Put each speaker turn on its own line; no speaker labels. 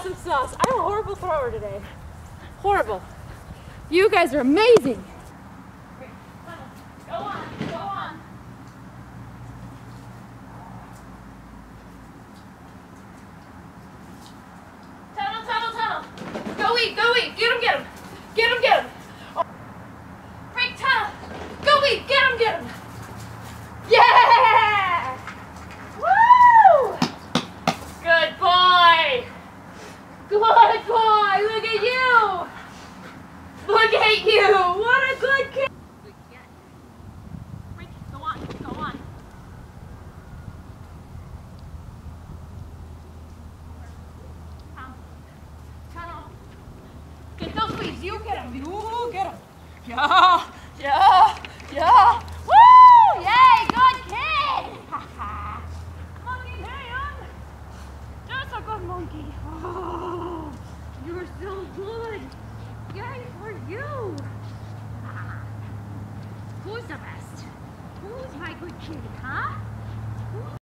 awesome sauce. I'm a horrible thrower today. Horrible. You guys are amazing. Go on, go on. Tunnel, tunnel, tunnel. Go eat, go eat. Get him, get him. Get him, get him. Oh. Break tunnel. Go eat, get him, get him. Yeah! Woo! Good boy. Good boy. Look at you. Look at you. What a good kid. Break. Go on, go on. Tunnel. Get those leaves. You get them. You get them. Yeah. Yeah. Yeah. Woo! Yay! Good kid. Monkey man. That's a good monkey. Oh, you're so good. Yay for you. Who's the best? Who's my good kid, huh?